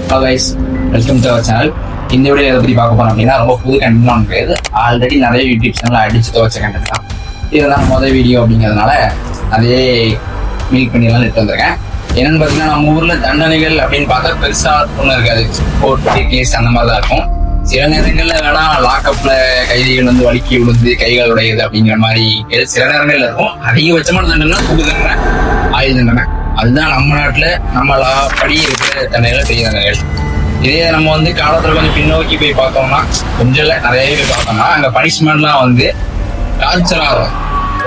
Hello guys, welcome to our channel. இந்த video எதை பற்றி பார்க்க போறோம் அப்படின்னா, ரொம்ப புது கண்டென்ட் கிடையாது. ஆல்ரெடி நிறைய யூடியூப் சேனல் அடிச்சு துவச்ச கண்டென்ட் தான். இதுதான் முதல் வீடியோ அப்படிங்கிறதுனால அதே மீட் பண்ணிடலாம் எடுத்து வந்திருக்கேன். என்னன்னு பார்த்தீங்கன்னா, நம்ம ஊரில் தண்டனைகள் அப்படின்னு பார்த்தா பெருசாக ஒன்றும் இருக்காது. கோர்ட்டு கேஸ் அந்த மாதிரி தான் இருக்கும். சில நேரங்களில் வேணா லாக்அப்ல கைதிகள் வந்து வலிக்கி விழுந்து கைகள் உடையுது அப்படிங்கிற மாதிரி சில நேரங்கள்ல இருக்கும். அதிகபட்சமான தண்டனை தூக்கு தண்டனை, ஆயுள் தண்டனை. அதுதான் நம்ம நாட்டில் நம்ம படி இருக்கிற தண்டனைகள், பெரிய தண்டனைகள். இதே நம்ம வந்து காலத்துல கொஞ்சம் பின்னோக்கி போய் பார்த்தோம்னா, கொஞ்சம் இல்லை நிறைய போய் பார்த்தோம்னா, அங்கே பனிஷ்மெண்ட்லாம் வந்து டார்ச்சராக இருக்கும்.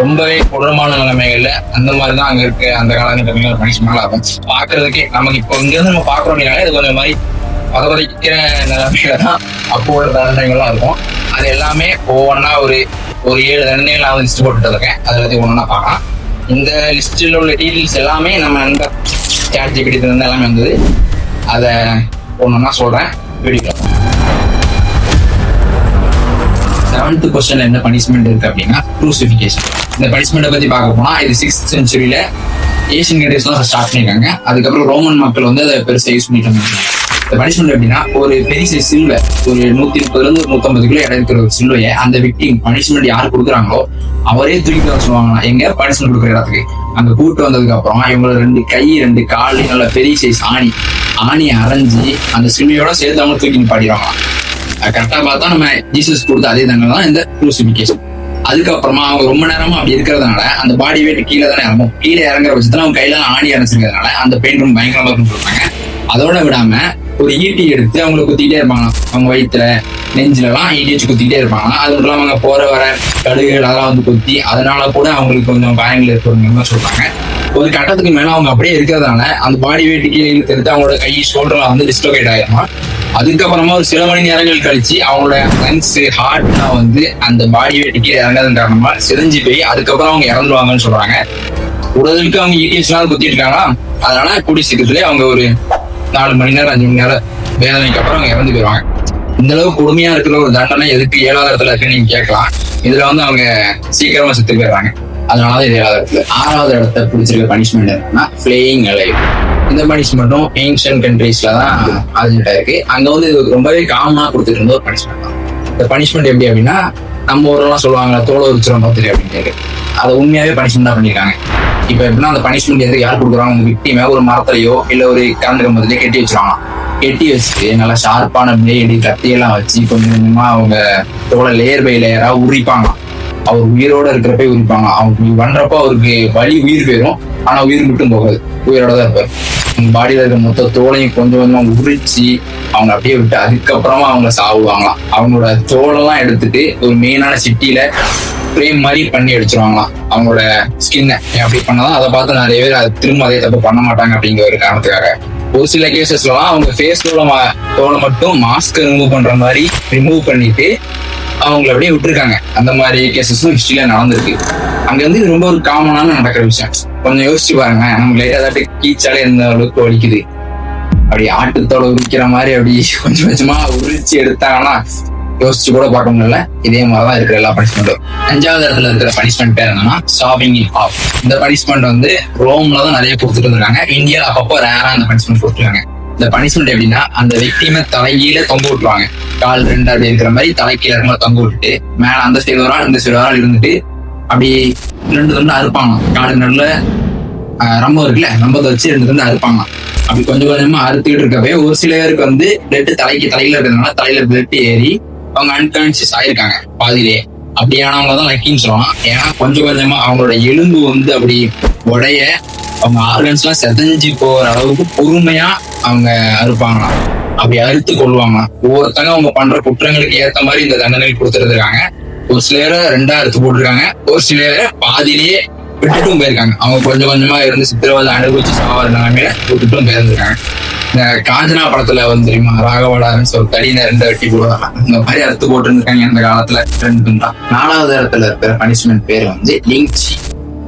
ரொம்பவே கொடூரமான நிலைமைகள்ல அந்த மாதிரி தான் அங்கே இருக்க அந்த காலகட்டங்களில் பனிஷ்மெண்ட்லாம் இருக்கும். பார்க்கறதுக்கே நமக்கு இப்போ இங்கேருந்து நம்ம பார்க்குறோம் அப்படின்னாலே இது கொஞ்சம் மாதிரி பதவதைக்கிற நிலைமையில தான் அப்போ உள்ள தண்டனைகள்லாம் இருக்கும். அது எல்லாமே ஒவ்வொன்றா ஒரு 7 தண்டனைகள் நான் லிஸ்ட் போட்டுட்டு இருக்கேன். அதை பற்றி ஒன்றா பார்க்கலாம். இந்த லிஸ்டில் உள்ள டீட்டெயில்ஸ் எல்லாமே நம்ம இந்த ChatGPT இருந்து எல்லாமே வந்தது. அதை ஒன்றா சொல்கிறேன் வீடியோ. 7th கொஸ்டின்ல என்ன பனிஷ்மெண்ட் இருக்கு அப்படின்னா, க்ரூசிஃபிகேஷன். இந்த பனிஷ்மெண்ட்டை பற்றி பார்க்க போனால், இது 6th செஞ்சுரியில ஏஷியன் கண்ட்ரீஸ் தான் ஸ்டார்ட் பண்ணியிருக்காங்க. அதுக்கப்புறம் ரோமன் மக்கள் வந்து அதை பெருசாக யூஸ் பண்ணிட்டாங்க. இந்த பனிஷ்மெண்ட் எப்படின்னா, ஒரு பெரிய சில்வை ஒரு 130 to 150 இடம் இருக்கிற ஒரு சில்வையை அந்த விக்டிம் பனிஷ்மெண்ட் யார் கொடுக்குறாங்களோ அவரே தூக்கி வர சொல்லுவாங்க. எங்க பனிஷ்மெண்ட் கொடுக்குற இடத்துக்கு அங்க கூட்டு வந்ததுக்கு அப்புறம் இவங்களோட 2 கை 2 கால் நல்ல பெரிய சைஸ் ஆணியை அரைஞ்சி அந்த சில்வையோட சேர்த்து அவங்க தூக்கி நிப்பாடிடுவாங்க. கரெக்டா பார்த்தா நம்ம ஜீசஸ் கொடுத்த அதே தண்டனை தான் இந்த க்ரூசிஃபிகேஷன். அதுக்கப்புறமா அவங்க ரொம்ப நேரமா அப்படி இருக்கிறதுனால அந்த பாடி வெயிட் கீழே தானே இறங்கும். கீழே இறங்குற பட்சத்துல அவங்க கையில ஆணி அரைச்சிருக்கிறதுனால அந்த பெயின் ரொம்ப பயங்கரமா இருக்குன்னு சொல்றாங்க. அதோட விடாம ஒரு ஈட்டி எடுத்து அவங்களை குத்திக்கிட்டே இருப்பாங்க. அவங்க வயிற்றுல நெஞ்சில எல்லாம் ஈட்டி வச்சு குத்திக்கிட்டே இருப்பாங்க. அது மட்டும் இல்லாம அவங்க போற வர கடுகுகள் அதெல்லாம் வந்து குத்தி அதனால கூட அவங்களுக்கு கொஞ்சம் காயங்கள் ஏற்படுங்க சொல்றாங்க. ஒரு கட்டத்துக்கு மேல அவங்க அப்படியே இருக்கிறதுனால அந்த பாடி வெயிட் கீழே இழுத்து அவங்களோட கை ஷோல்டர்ல வந்து டிஸ்லோகேட் ஆயிடுமா. அதுக்கப்புறமா ஒரு சில மணி நேரங்கள் கழிச்சு அவங்களோட லங்ஸ் ஹார்ட்லாம் வந்து அந்த பாடி வெயிட் கீழே இறங்காதன் காரணமா சிதைஞ்சு போய் அதுக்கப்புறம் அவங்க இறந்துருவாங்கன்னு சொல்றாங்க. உடலுக்கு அவங்க ஈட்டி வச்சுலாம் குத்திட்டு இருக்காங்களா, அதனால கூடி சீக்கிரத்திலே அவங்க ஒரு 4 மணி நேரம் 5 மணி நேரம் வேதனைக்கு அப்புறம் அவங்க இறந்து போயிடுவாங்க. இந்த அளவுக்கு கொடுமையா இருக்கிற ஒரு தண்டனை எதுக்கு 7வது இடத்துல இருக்குன்னு நீங்க கேட்கலாம். இதுல வந்து அவங்க சீக்கிரமா செத்து போயிடுறாங்க. அதனாலதான் இது 7வது இடத்துல. 6வது இடத்த பிடிச்சிருக்க பனிஷ்மெண்ட் என்னன்னா ஃபிளேயிங் அலைவ். இந்த பனிஷ்மெண்ட்டும் ஏன்ஷியன்ட் கண்ட்ரீஸ்ல தான் ஆரிஜினேட் ஆயிருக்கு. அங்க வந்து இது ரொம்பவே காமனா கொடுத்துட்டு இருந்த ஒரு பனிஷ்மெண்ட் தான். இந்த பனிஷ்மெண்ட் எப்படி அப்படின்னா, நம்ம ஊரெல்லாம் சொல்லுவாங்க தோலை உரிச்சிடும் பார்த்துட்டு அப்படின்னு. அதை உண்மையாவே பனிஷ்மெண்ட் பண்ணிருக்காங்க. இப்ப எப்படின்னா, அந்த பனிஷ்மெண்ட் எதுக்கு யார் கொடுக்குறாங்க, உங்க விக்டிமை ஒரு மரத்திலையோ இல்ல ஒரு கரண்ட் கம்பத்திலேயோ கட்டி வச்சிருவாங்க. கட்டி வச்சுட்டு நல்லா ஷார்ப்பான பிளேடு கத்தியெல்லாம் வச்சு கொஞ்சம் கொஞ்சமா அவங்க தோலை லேயர் பை லேயரா உரிப்பாங்க. அவர் உயிரோட இருக்கிறப்ப உரிப்பாங்க. அவங்க பண்றப்ப அவருக்கு வலி உயிர் போயிடும், ஆனா உயிர் மட்டும் போகாது, உயிரோட தான் இருப்பாரு. அவங்க பாடியில இருக்கிற மொத்த தோலையும் கொஞ்சம் கொஞ்சமா உரிச்சு அவங்க அப்படியே விட்டு அதுக்கப்புறமா அவங்க சாவுவாங்களாம். அவங்களோட தோலெல்லாம் எடுத்துட்டு ஒரு மெயினான சிட்டியில ஃப்ரேம் மாதிரி பண்ணி அடிச்சிருவாங்களாம் அவங்களோட ஸ்கின்னை. அப்படி பண்ணாதான் அதை பார்த்து நிறைய பேர் அது திரும்ப அதே தப்பு பண்ண மாட்டாங்க அப்படிங்கிற ஒரு காரணத்துக்காக. ஒரு சில கேசஸ்லாம் அவங்க ஃபேஸ்ல தோலை மட்டும் மாஸ்க் ரிமூவ் பண்ற மாதிரி ரிமூவ் பண்ணிட்டு அவங்களை அப்படியே விட்டுருக்காங்க. அந்த மாதிரி கேசஸும் ஹிஸ்டரியில நடந்திருக்கு. அங்க வந்து இது ரொம்ப ஒரு காமனான நடக்கிற விஷயம். கொஞ்சம் யோசிச்சு பாருங்க, நமக்கு ஏதாட்டு கீச்சாலே எந்த அளவுக்கு வலிக்குது. அப்படி ஆட்டுத்தோலை உரிக்கிற மாதிரி அப்படி கொஞ்சம் கொஞ்சமா உரிச்சு எடுத்தாங்கன்னா யோசிச்சு கூட பார்க்க முடியல. இதே மாதிரிதான் இருக்கிற எல்லா பனிஷ்மெண்ட்டும். 5வது இடத்துல இருக்கிற பனிஷ்மெண்ட் பேர் என்னன்னா ஸ்டார்விங் இன் ஹாஃப். இந்த பனிஷ்மெண்ட் வந்து ரோம்ல தான் நிறைய கொடுத்துட்டு இருக்காங்க. இந்தியாவில் அப்பப்போ ரேரா அந்த பனிஷ்மெண்ட் கொடுத்துருக்காங்க. இந்த பனிஷ்மெண்ட் எப்படின்னா, அந்த விக்டிமை தலைகீழ தொங்க விட்டுருவாங்க. கால் 2 அப்படி இருக்கிற மாதிரி தலைக்கீழ இருக்கிற தொங்க விட்டுட்டு மேல அந்த சைடு ஒரு ஆள் இந்த சைடு ஒரு ஆள் இருந்துட்டு அப்படி 2 துண்டு அறுப்பாங்க. காடு நடுல ரொம்ப இருக்குல்ல, ரம்பத்தை வச்சு 2 துண்டு அறுப்பாங்க. அப்படி கொஞ்சம் கொஞ்சமா அறுத்துக்கிட்டு இருக்கப்பே ஒரு சில பேருக்கு வந்து பிளட் தலையில இருக்கிறதுனால தலையில பிளட் ஏறி அவங்க அன்கான்சியஸ் ஆயிருக்காங்க பாதியிலே. அப்படியானவங்க தான் லக்கின்னு சொல்லலாம். ஏன்னா கொஞ்சம் கொஞ்சமா அவங்களோட எலும்பு வந்து அப்படி உடைய அவங்க ஆர்கன்ஸ் எல்லாம் செதஞ்சு போற அளவுக்கு பொறுமையா அவங்க அறுப்பாங்களாம். அப்படி அறுத்து கொள்வாங்க. ஒவ்வொருத்தங்க அவங்க பண்ற குற்றங்களுக்கு ஏத்த மாதிரி இந்த தண்டனை கொடுத்துருக்காங்க. ஒரு சில பேரை 2ஆ அறுத்து போட்டிருக்காங்க, ஒரு சில பேரை பாதியிலேயே விட்டுட்டும் போயிருக்காங்க. அவங்க கொஞ்சம் கொஞ்சமா இருந்து சித்திரவதை அனுபவிச்சு சாவர நிலைமையில விட்டுட்டும் போயிருந்திருக்காங்க. இந்த காஞ்சனா படத்துல வந்து தெரியுமா, ராகவடாரன்னு ஒரு தடியில 2 வெட்டி போடுவாங்க. இந்த மாதிரி அறுத்து போட்டு இருந்திருக்காங்க அந்த காலத்துல 2 தான். 4வது இடத்துல இருக்கிற பனிஷ்மெண்ட் பேர் வந்து லிங்ச்சி.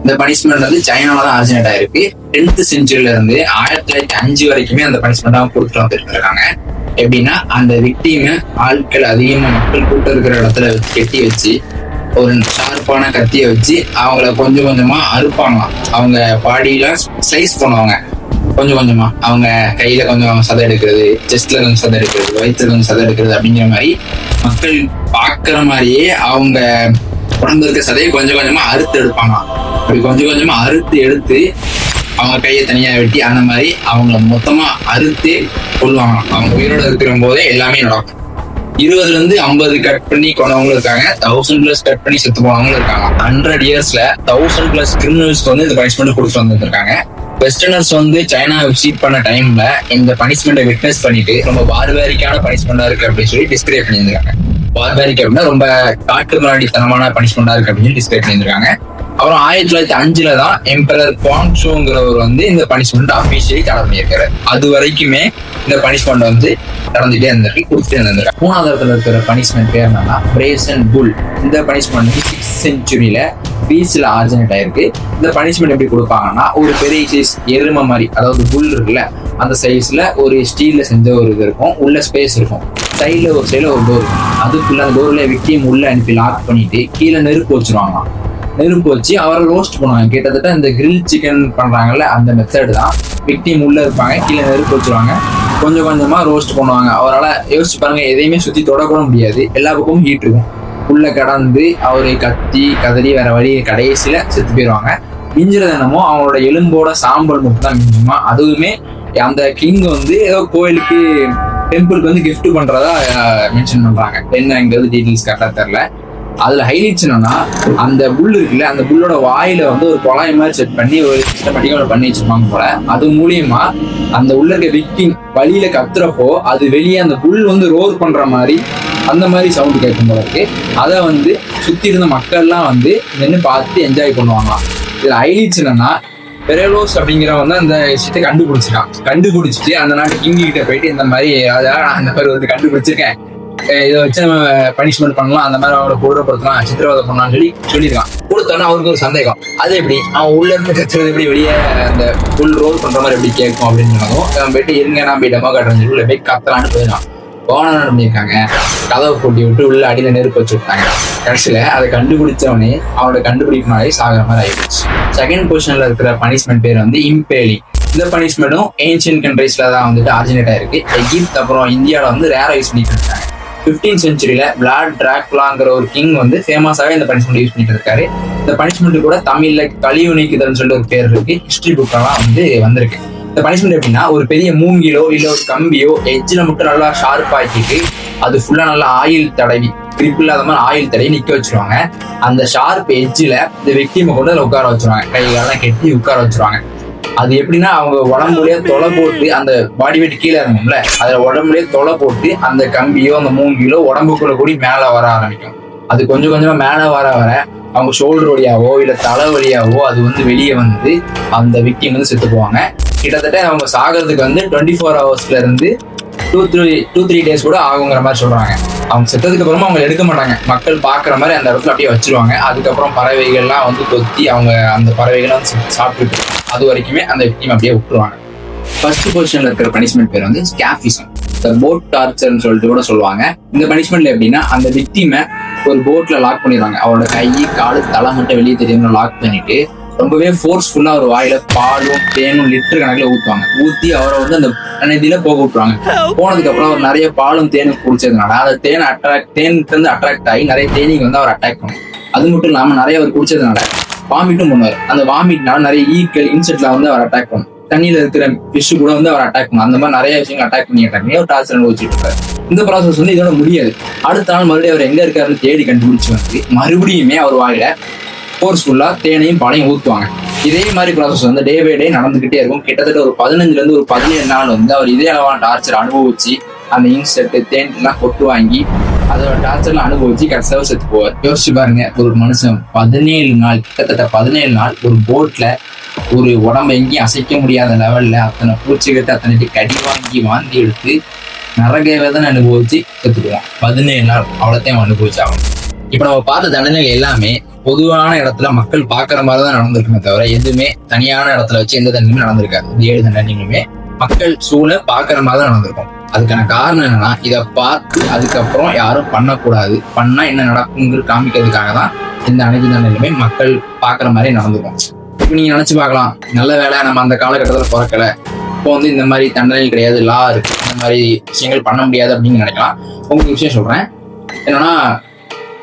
இந்த பனிஷ்மெண்ட் வந்து சைனால தான் ஆரிஜினேட் ஆயிருக்கு. 10th செஞ்சுரியில இருந்து 1905 வரைக்குமே அந்த பனிஷ்மெண்ட் கொடுத்துட்டு வந்துட்டு இருக்காங்க. எப்படின்னா, அந்த விக்டிமை ஆட்கள் அதிகமா மக்கள் கூட்டம் இருக்கிற இடத்துல கட்டி வச்சு ஒரு ஷார்ப்பான கத்தியை வச்சு அவங்கள கொஞ்சம் கொஞ்சமா அறுப்பாங்களாம். அவங்க பாடியில ஸ்லைஸ் பண்ணுவாங்க. கொஞ்சம் கொஞ்சமா அவங்க கையில கொஞ்சம் சதை எடுக்கிறது, செஸ்ட்ல கொஞ்சம் சதை எடுக்கிறது, வயிற்றுல கொஞ்சம் சதை எடுக்கிறது அப்படிங்கிற மாதிரி மக்கள் பாக்குற மாதிரியே அவங்க உடம்பு இருக்க சதையை கொஞ்சம் கொஞ்சமா அறுத்து எடுப்பாங்க. அப்படி கொஞ்சம் கொஞ்சமா அறுத்து எடுத்து அவங்க கையை தனியா வெட்டி அந்த மாதிரி அவங்கள மொத்தமா அறுத்து கொள்வாங்க. அவங்க உயிரோட இருக்கிற போதே எல்லாமே நடக்கும். 20 to 50 கட் பண்ணி கொண்டவங்களும் இருக்காங்க, 1000+ கட் பண்ணி செத்து போனவங்களும் இருக்காங்க. 100 yearsல 1000+ கிரிமினல்ஸ்க்கு வந்து இந்த பனிஷ்மெண்ட் கொடுத்து வந்துருக்காங்க. வெஸ்டர்னர்ஸ் வந்து சைனா விசிட் பண்ண டைம்ல இந்த பனிஷ்மெண்ட்டை விட்னஸ் பண்ணிட்டு ரொம்ப பார்பாரிக்கான பனிஷ்மெண்டா இருக்கு அப்படின்னு சொல்லி டிஸ்கிரைப் பண்ணியிருக்காங்க. பார்பாரிக் அப்படின்னா ரொம்ப காட்டு மிராண்டித்தனமான பனிஷ்மெண்டா இருக்கு அப்படின்னு டிஸ்கிரைப் பண்ணியிருக்காங்க. அப்புறம் 1905 தான் எம்பரர் குவாங்ஷோங்கிறவர் வந்து இந்த பனிஷ்மெண்ட் அபிஷியலி தடை பண்ணியிருக்காரு. அது வரைக்குமே இந்த பனிஷ்மெண்ட் வந்து நடந்துட்டே இருந்திருக்கு, கொடுத்துட்டே இருந்திருக்காங்க. 3வது இடத்துல இருக்கிற பனிஷ்மெண்ட் பேர் என்னன்னா பிரேசன் புல். இந்த பனிஷ்மெண்ட் 6th century பீச்ல ஆரிஜினேட் ஆயிருக்கு. இந்த பனிஷ்மெண்ட் எப்படி கொடுப்பாங்கன்னா, ஒரு பெரிய சைஸ் எருமை மாதிரி, அதாவது புல் இருக்குல்ல அந்த சைஸ்ல ஒரு ஸ்டீல்ல செஞ்ச ஒரு இது இருக்கும், உள்ள ஸ்பேஸ் இருக்கும், சைட்ல ஒரு டோர் இருக்கும். அதுக்குள்ள அந்த டோர்ல விக்டிம் உள்ள அனுப்பி லாக் பண்ணிட்டு கீழே நெருப்பு வச்சிருவாங்களாம். நெருப்பு வச்சு அவரை ரோஸ்ட் பண்ணுவாங்க. கிட்டத்தட்ட இந்த கிரில் சிக்கன் பண்றாங்கல்ல அந்த மெத்தட் தான். விக்டிம் உள்ள இருப்பாங்க, கீழே நெருப்பு வச்சிருவாங்க, கொஞ்சம் கொஞ்சமா ரோஸ்ட் பண்ணுவாங்க. அவரால் யோசிச்சு பாருங்க, எதையுமே சுத்தி தொடக்கூட முடியாது, எல்லா பக்கமும் ஹீட் இருக்கும். உள்ள கடந்து அவரு கத்தி கதறி வேற வழி கடைசியில செத்து போயிடுவாங்க. மிஞ்சுறது என்னமோ அவங்களோட எலும்போட சாம்பல் மட்டும் தான் மிஞ்சுமா. அதுவுமே அந்த கிங் வந்து ஏதோ கோயிலுக்கு டெம்பிளுக்கு வந்து கிஃப்ட் பண்றதா மென்ஷன் பண்றாங்க. என்னங்கிறது டீட்டெயில்ஸ் கரெக்டா தெரியல. அதுல ஹைலைட்ஸ் என்னன்னா, அந்த புல் இருக்குல்ல அந்த புல்லோட வாயில வந்து ஒரு குழாய் மாதிரி செட் பண்ணி ஒரு சிஸ்டமேட்டிக்கா பண்ணி வச்சிருப்பாங்க போல. அது மூலியமா அந்த உள்ள இருக்க விக்டிம் வழியில கத்துறப்போ அது வெளியே அந்த புல் வந்து ரோர் பண்ற மாதிரி அந்த மாதிரி சவுண்ட் கேட்கும் போல இருக்கு. அதை வந்து சுத்தி இருந்த மக்கள்லாம் வந்து நின்று பார்த்து என்ஜாய் பண்ணுவாங்களாம். இதுல ஹைலைட்ஸ் என்னன்னா, பெரேலோஸ் அப்படிங்கிறவன் வந்து அந்த விஷயத்தை கண்டுபிடிச்சிருக்கான். கண்டுபிடிச்சிட்டு அந்த நாட்டு கிங் கிட்ட போயிட்டு இந்த மாதிரி அதான் நான் அந்த மாதிரி வந்து கண்டுபிடிச்சிருக்கேன், இதை வச்சு நம்ம பனிஷ்மெண்ட் பண்ணலாம், அந்த மாதிரி அவரை கொடுறப்படுத்தலாம், சித்திரவதை பண்ணலாம்னு சொல்லியிருக்கான். கொடுத்தோன்னா அவருக்கு ஒரு சந்தேகம், அது எப்படி அவன் உள்ள இருந்து கத்துறது எப்படி வெளியே அந்த ஃபுல் ரோல் பண்ற மாதிரி எப்படி கேட்கும் அப்படின்னு சொன்னதும் அவன் போயிட்டு இருங்க நான் போய் டெமோ காட்டுறேன்னு சொல்லி போய் கத்தலான்னு போயிடலாம். போன பண்ணியிருக்காங்க, கதவை பூட்டி விட்டு உள்ள அடியில நெருப்பு வச்சு விட்டாங்க. கடைசியில அதை கண்டுபிடிச்சவனே அவனோட கண்டுபிடிப்பினாலே சாகிற மாதிரி ஆயிடுச்சு. செகண்ட் பொசிஷன்ல இருக்கிற பனிஷ்மெண்ட் பேர் வந்து இம்பேலிங். இந்த பனிஷ்மெண்ட்டும் ஏன்ஷியன் கண்ட்ரீஸ்ல தான் வந்துட்டு ஆரிஜினேட் ஆயிருக்கு. எகிப்த் அப்புறம் இந்தியாவில வந்து ரேரா யூஸ் பண்ணிட்டு இருக்காங்க. 15th century விளாட் டிராகுலாங்கிற ஒரு கிங் வந்து ஃபேமஸாவே இந்த பனிஷ்மெண்ட் யூஸ் பண்ணிட்டு இருக்காரு. இந்த பனிஷ்மெண்ட் கூட தமிழ்ல கழிவு நீக்குதல்னு சொல்லிட்டு ஒரு பேர் இருக்கு, ஹிஸ்டரி புக்கெல்லாம் வந்து வந்திருக்கு. இந்த பனிஷ்மெண்ட் எப்படின்னா, ஒரு பெரிய மூங்கிலோ இல்ல ஒரு கம்பியோ எஜ்ஜில மட்டும் நல்லா ஷார்ப் ஆக்கிட்டு அது ஃபுல்லா நல்லா ஆயில் தடவி, கிரிப் இல்லாத மாதிரி ஆயில் தடவி நிக்க வச்சிருவாங்க. அந்த ஷார்ப் எஜ்ஜில இந்த விக்டிமை கொண்டு அதில் உட்கார வச்சிருவாங்க, கைகாலெல்லாம் கெட்டி உட்கார வச்சிருவாங்க. அது எப்படின்னா, அவங்க உடம்புலயே தொலை போட்டு அந்த பாடி வெயிட் கீழே இறங்கும்ல, அதுல உடம்புலயே தொலை போட்டு அந்த கம்பியோ அந்த மூங்கிலோ உடம்புக்குள்ள கூடி மேல வர ஆரம்பிக்கும். அது கொஞ்சம் கொஞ்சமா மேல வர அவங்க ஷோல்டர் வழியாவோ இல்ல தலை வழியாவோ அது வந்து வெளியே வந்து அந்த விக்டிம் வந்து செத்து போவாங்க. கிட்டத்தட்ட அவங்க சாகிறதுக்கு வந்து 24 hours இருந்து 2-3 days கூட ஆகுங்கிற மாதிரி சொல்றாங்க. அவங்க செத்ததுக்கு அப்புறமா அவங்க எடுக்க மாட்டாங்க, மக்கள் பாக்குற மாதிரி அந்த இடத்துல அப்படியே வச்சிருவாங்க. அதுக்கப்புறம் பறவைகள்லாம் வந்து கொத்தி அவங்க அந்த பறவைகளை வந்து சாப்பிட்டு அது வரைக்குமே அந்த விக்டிம் அப்படியே விட்டுருவாங்க. ஃபர்ஸ்ட் பொசிஷன்ல இருக்கிற பனிஷ்மெண்ட் பேர் வந்து ஸ்கேஃபிசம், போட் டார்ச்சர்னு சொல்லிட்டு கூட சொல்லுவாங்க. இந்த பனிஷ்மெண்ட்ல எப்படின்னா, அந்த விக்டிமை ஒரு போட்ல லாக் பண்ணிடுவாங்க. அவரோட கை காலு தலை மட்டும் வெளியே தெரியாம லாக் பண்ணிட்டு ரொம்பவே ஃபோர்ஸ்ஃபுல்லா ஒரு வாயில பாலும் தேனும் லிட்டர் கணக்குல ஊத்தி அவரை வந்து அந்த நதியில போக விட்டுருவாங்க. போனதுக்கு அப்புறம் அவர் நிறைய பாலும் தேனும் குடிச்சதுனால அந்த தேனுக்கு வந்து அட்ராக்ட் ஆகி நிறைய தேனீங்க வந்து அவர் அட்டாக் பண்ணும். அது மட்டும் இல்லாம நிறைய அவர் குடிச்சதுனால வாமிட்டும் பண்ணுவார். அந்த வாமிட்னால நிறைய ஈக்கள் இன்செக்ட்ல வந்து அவர் அட்டாக் பண்ணும். தண்ணியில இருக்கிற ஃபிஷ் கூட வந்து அவர் அட்டாக் பண்ணும். அந்த மாதிரி நிறைய விஷயங்கள் அட்டாக் பண்ணி ஒரு டார்ச்சர் அனுபவிச்சுட்டு இருப்பாரு. இந்த ப்ராசஸ் வந்து இதோட முடியாது. அடுத்த நாள் மறுபடியும் அவர் எங்க இருக்காருன்னு தேடி கண்டுபிடிச்சு வந்து மறுபடியுமே அவர் வாயில ஃபோர்ஸ்ஃபுல்லா தேனையும் பாலையும் ஊற்றுவாங்க. இதே மாதிரி ப்ராசஸ் வந்து டே பை டே நடந்துகிட்டே இருக்கும். கிட்டத்தட்ட ஒரு 15 to 17 நாள் வந்து அவர் இதே அளவான டார்ச்சர் அனுபவிச்சு அந்த இன்செக்ட் தேன் எல்லாம் கொட்டு வாங்கி அதோட டார்ச்சர்லாம் அனுபவிச்சு கடைசியாக செத்து போவார். யோசிச்சு பாருங்க, ஒரு மனுஷன் 17 நாள், கிட்டத்தட்ட 17 நாள் ஒரு போட்ல ஒரு உடம்பு எங்கேயும் அசைக்க முடியாத லெவல்ல அத்தனை பூச்சிக்கிட்டு அத்தனை கடி வாந்தி எடுத்து நரக வேதனை அனுபவிச்சு செத்துக்குவான். 17 நாள் அவ்வளோத்தையும் அனுபவிச்சாகணும். இப்ப நம்ம பார்த்த தண்டனைகள் எல்லாமே பொதுவான இடத்துல மக்கள் பாக்குற மாதிரிதான் நடந்திருக்குமே தவிர எதுவுமே தனியான இடத்துல வச்சு எந்த தண்டனையும் நடந்திருக்காது. இந்த 7 தண்டனைகளுமே மக்கள் சூழ பாக்குற மாதிரிதான் நடந்திருக்கும். அதுக்கான காரணம் என்னன்னா, இதை பார்த்து அதுக்கப்புறம் யாரும் பண்ணக்கூடாது, பண்ணா என்ன நடக்குங்கிறது காமிக்கிறதுக்காக தான் இந்த அனைத்து தண்டனைகளுமே மக்கள் பாக்குற மாதிரி நடந்திருக்கும். இப்ப நீங்க நினைச்சு பார்க்கலாம், நல்ல வேலை நம்ம அந்த காலகட்டத்துல பிறக்கல, இப்போ வந்து இந்த மாதிரி தண்டனை கிடையாது, லா இருக்கு, இந்த மாதிரி விஷயங்கள் பண்ண முடியாது அப்படின்னு நினைக்கலாம். உங்களுக்கு விஷயம் சொல்றேன் என்னன்னா,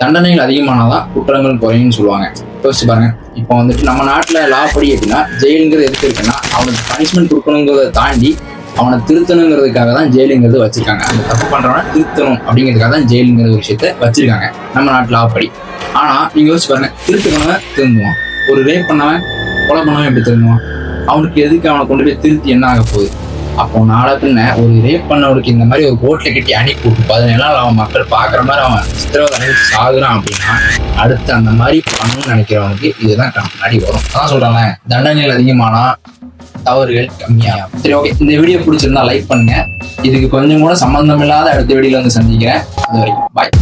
தண்டனைகள் அதிகமானாதான் குற்றங்கள் குறையும்னு சொல்லுவாங்க. யோசிச்சு பாருங்க, இப்போ வந்துட்டு நம்ம நாட்டுல லா படி எப்படின்னா ஜெயிலுங்கிறது எதுக்கு இருக்குன்னா அவனுக்கு பனிஷ்மெண்ட் கொடுக்கணுங்கிறத தாண்டி அவனை திருத்தணுங்கிறதுக்காக தான் ஜெயிலுங்கிறது வச்சிருக்காங்க. அந்த தப்பு பண்றவனை திருத்தணும் அப்படிங்கிறதுக்காக தான் ஜெயிலுங்கிற ஒரு விஷயத்த வச்சிருக்காங்க நம்ம நாட்டு லா படி. ஆனா நீங்க யோசிச்சு பாருங்க, திருத்துக்கணவன் திருந்துவான், ஒரு ரேப் பண்ணவன் கொலை பண்ணவன் எப்படி திருந்துவான்? அவனுக்கு எதுக்கு அவனை கொண்டு போய் திருத்தி என்ன ஆக போகுது? அப்போ நாளை பின்ன ஒரு ரேப் பண்ணவனுக்கு இந்த மாதிரி ஒரு கோட்ல கட்டி அனுப்பி விட்டு 17 நாள் அவன் மக்கள் பாக்குற மாதிரி அவன் சித்திரவதை அனுப்பி சாகுறான் அப்படின்னா அடுத்து அந்த மாதிரி பண்ணணும்னு நினைக்கிறவனுக்கு இதுதான் முன்னாடி வரும். அதான் சொல்றாங்க, தண்டனைகள் அதிகமானா தவறுகள் கம்மியாகும். சரி, ஓகே, இந்த வீடியோ பிடிச்சிருந்தா லைக் பண்ணுங்க. இதுக்கு கொஞ்சம் கூட சம்பந்தம் இல்லாத அடுத்த வீடியோல வந்து சந்திக்கிறேன். அது வரைக்கும் பாய்.